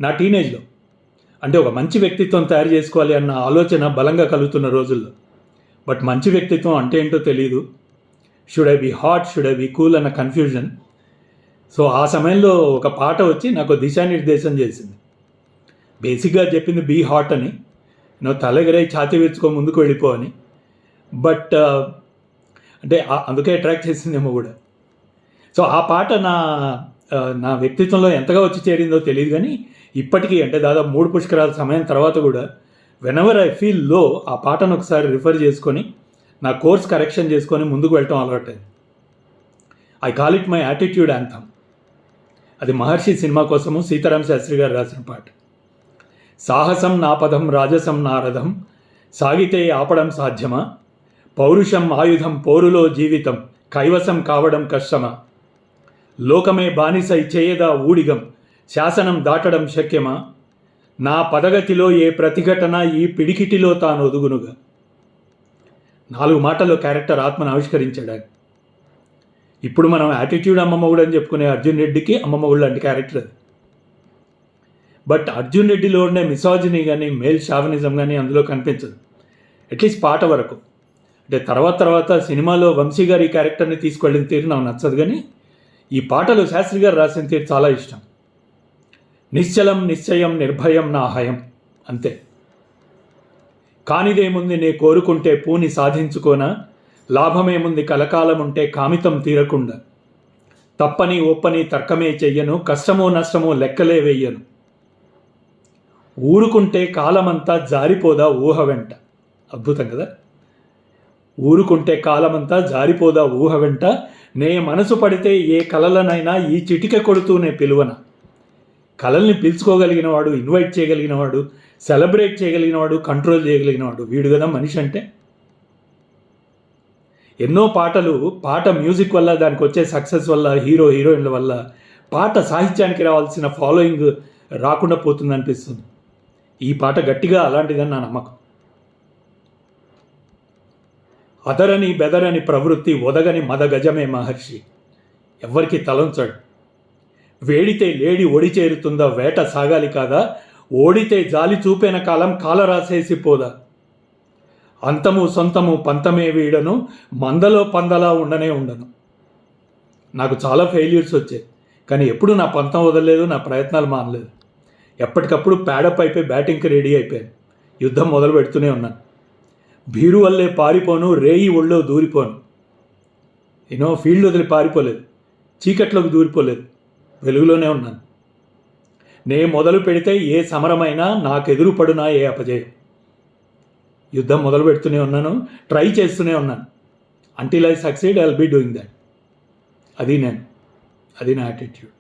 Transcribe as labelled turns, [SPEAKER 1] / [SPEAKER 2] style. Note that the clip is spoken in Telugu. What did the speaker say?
[SPEAKER 1] నా టీనేజ్లో. అంటే ఒక మంచి వ్యక్తిత్వం తయారు చేసుకోవాలి అన్న ఆలోచన బలంగా కలుగుతున్న రోజుల్లో. బట్ మంచి వ్యక్తిత్వం అంటే ఏంటో తెలియదు. Should I be hot, should I be cool అన్న కన్ఫ్యూజన్. సో ఆ సమయంలో ఒక పాట వచ్చి నాకు దిశానిర్దేశం చేసింది. బేసిక్గా చెప్పింది బీ హాట్ అని, నువ్వు తలెగరై ఛాతీ విరుచుకో ముందుకు వెళ్ళిపో అని. బట్ అంటే అందుకే అట్రాక్ట్ చేసిందేమో కూడా. సో ఆ పాట నా వ్యక్తిత్వంలో ఎంతగా వచ్చి చేరిందో తెలియదు, కానీ ఇప్పటికీ అంటే దాదాపు 3 పుష్కరాల సమయం తర్వాత కూడా వెనెవర్ ఐ ఫీల్ లో ఆ పాటను ఒకసారి రిఫర్ చేసుకొని నా కోర్స్ కరెక్షన్ చేసుకొని ముందుకు వెళ్ళటం అలవాటైంది. I call it my attitude anthem. అది మహర్షి సినిమా కోసము సీతారామ శాస్త్రి గారు రాసిన పాట. సాహసం నా పదం, రాజసం నా రథం, సాగితే ఆపడం సాధ్యమా, పౌరుషం ఆయుధం, పోరులో జీవితం, కైవసం కావడం కష్టమా, లోకమే బానిసై చేయదా ఊడిగం, శాసనం దాటడం శక్యమా, నా పదగతిలో ఏ ప్రతిఘటన ఈ పిడికిటిలో తాను ఒదుగునుగా. 4 మాటల్లో క్యారెక్టర్ ఆత్మను ఆవిష్కరించాడు ఆయన. ఇప్పుడు మనం యాటిట్యూడ్ అమ్మమ్మగుడు అని చెప్పుకునే అర్జున్ రెడ్డికి అమ్మమ్మగుడు లాంటి క్యారెక్టర్ అది. బట్ అర్జున్ రెడ్డిలో ఉండే మిసాజినీ కానీ మేల్ షావనిజం కానీ అందులో కనిపించదు, అట్లీస్ట్ పాట వరకు. అంటే తర్వాత సినిమాలో వంశీ గారి ఈ క్యారెక్టర్ని తీసుకెళ్ళిన తీరు నాకు నచ్చదు, కానీ ఈ పాటలో శాస్త్రి గారు రాసిన తీరు చాలా ఇష్టం. నిశ్చలం నిశ్చయం నిర్భయం నా హయం, అంతే. కానిదేముంది నే కోరుకుంటే పూని సాధించుకోనా, లాభమేముంది కలకాలం ఉంటే కామితం తీరకుండా, తప్పని ఒప్పని తర్కమే చెయ్యను, కష్టమో నష్టమో లెక్కలే వెయ్యను, ఊరుకుంటే కాలమంతా జారిపోదా ఊహ వెంట. అద్భుతం కదా. ఊరుకుంటే కాలమంతా జారిపోదా ఊహ వెంట, నే మనసు పడితే ఏ కలలనైనా ఈ చిటిక కొడుతూనే పిలువన. కలల్ని పిలుచుకోగలిగిన వాడు, ఇన్వైట్ చేయగలిగిన వాడు, సెలబ్రేట్ చేయగలిగిన వాడు, కంట్రోల్ చేయగలిగిన వాడు, వీడు కదా మనిషి అంటే. ఎన్నో పాటలు పాట మ్యూజిక్ వల్ల, దానికి వచ్చే సక్సెస్ వల్ల, హీరోయిన్ల వల్ల పాట సాహిత్యానికి రావాల్సిన ఫాలోయింగ్ రాకుండా పోతుంది అనిపిస్తుంది. ఈ పాట గట్టిగా అలాంటిదని నా నమ్మకం. అదరని బెదరని ప్రవృత్తి, ఒదగని మదగజమే మహర్షి, ఎవ్వరికి తలంచాడు. వేడితే లేడి ఒడి చేరుతుందా, వేట సాగాలి కాదా, ఓడితే జాలి చూపేన కాలం కాల రాసేసి పోదా, అంతము సొంతము పంతమే వీడను, మందలో పందలా ఉండనే ఉండను. నాకు చాలా ఫెయిల్యూర్స్ వచ్చాయి, కానీ ఎప్పుడు నా పంతం వదలలేదు, నా ప్రయత్నాలు మానలేదు. ఎప్పటికప్పుడు ప్యాడప్ అయిపోయి బ్యాటింగ్కి రెడీ అయిపోయాను. యుద్ధం మొదలు పెడుతూనే ఉన్నాను. భీరు వల్లే పారిపోను, రేయి ఒళ్ళో దూరిపోను. ఫీల్డ్ వదిలి పారిపోలేదు, చీకట్లోకి దూరిపోలేదు, వెలుగులోనే ఉన్నాను. నే మొదలు పెడితే ఏ సమరమైనా నాకెదురు పడునా ఏ అపజయం. యుద్ధం మొదలు పెడుతూనే ఉన్నాను, ట్రై చేస్తూనే ఉన్నాను. Until I succeed I will be doing that. అది నా యాటిట్యూడ్.